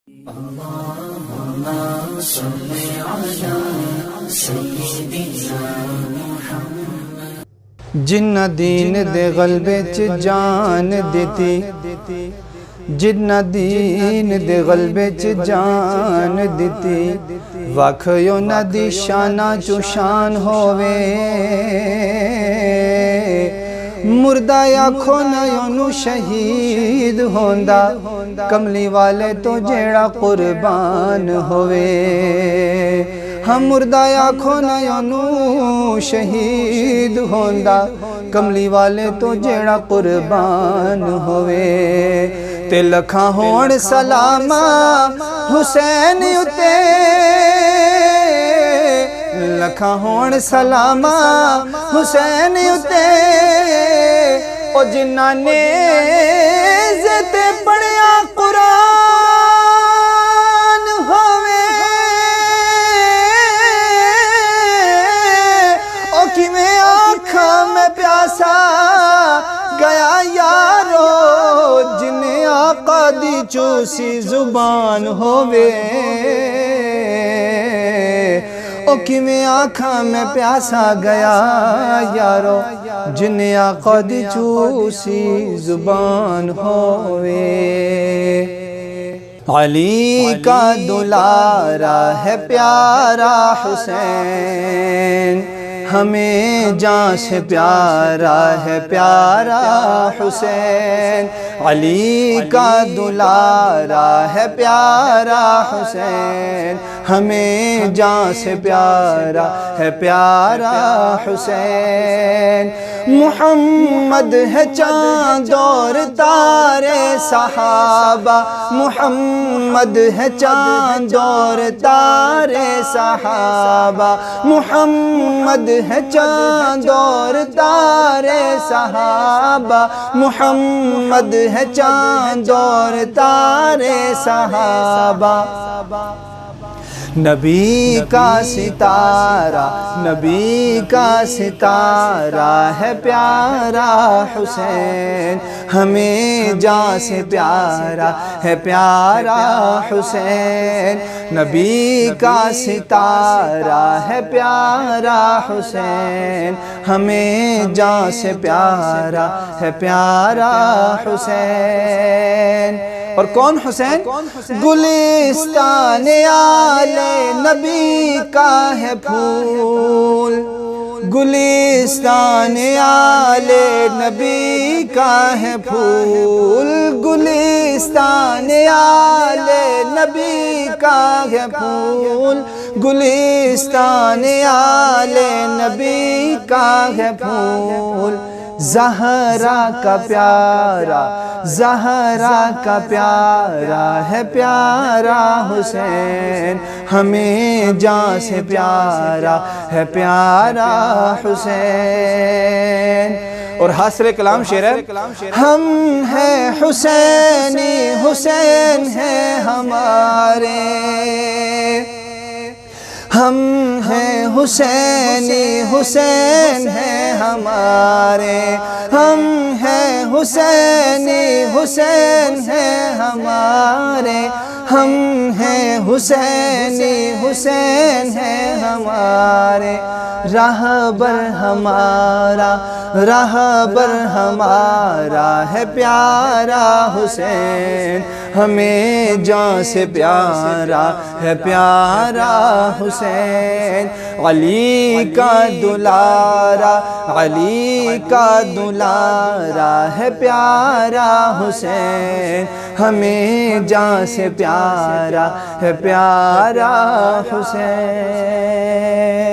اللهم صل على سيدنا محمد جنہ دین دے غلبے چ جان دیتی، جنہ دین دے غلبے چ جان دیتی، وکھیو نہ دی شانہ چو شان ہووے، مردہ آکھو نہ یونو شہید ہوندا، کملی والے تو جیڑا قربان ہووے، ہم مردہ آکھو نہ یونو شہید ہوندا، کملی والے تو جیڑا قربان ہووے، تے لکھاں ہون سلامہ حسین اتے، لکھاں ہون سلامہ حسین اتے، او جنہ نے تے پڑھیا قرآن ہووے، او کیویں آنکھاں میں پیاسا گیا یارو، جنہیں آقا دی چوسی زبان ہووے، او کیویں آنکھاں میں پیاسا گیا یارو، جنہیں آقا دی چوسی زبان ہووے۔ علی کا دلارا ہے پیارا حسین، ہمیں جان سے پیارا ہے پیارا حسین، علی کا دلارا ہے پیارا حسین، ہمیں جان سے پیارا ہے پیارا حسین، محمد ہے چاند اور تارے صحابہ، محمد ہے چاند اور تارے صحابہ، محمد ہے چاند اور تارے صحابہ، محمد ہے چاند اور تارے صحابہ، نبی کا ستارہ، نبی کا ستارہ ہے پیارا حسین، ہمیں جان سے پیارا ہے پیارا حسین، نبی کا ستارہ ہے پیارا حسین، ہمیں جان سے پیارا ہے پیارا حسین۔ اور کون حسین؟ گلستان آل نبی کا ہے پھول، گلستان آل نبی کا ہے پھول، گلستان آل نبی کا ہے پھول، گلستان آل نبی کا ہے پھول، زہرا کا پیارا، زہرا کا پیارا ہے پیارا حسین، ہمیں جان سے پیارا ہے پیارا حسین۔ اور حاصل کلام شعر ہے، ہم ہیں حسینی، حسین ہیں ہمارے، ہم ہیں حسینی، حسین ہیں ہمارے، ہم ہیں حسینی، حسین ہیں ہمارے، ہم ہیں حسینی، حسین ہیں ہمارے، راہبر ہمارا، راہبر ہمارا ہے پیارا حسین، ہمیں جان سے پیارا ہے پیارا حسین، علی کا دلارا، علی کا دلارا ہے پیارا حسین، ہمیں جان سے پیارا ہے پیارا حسین۔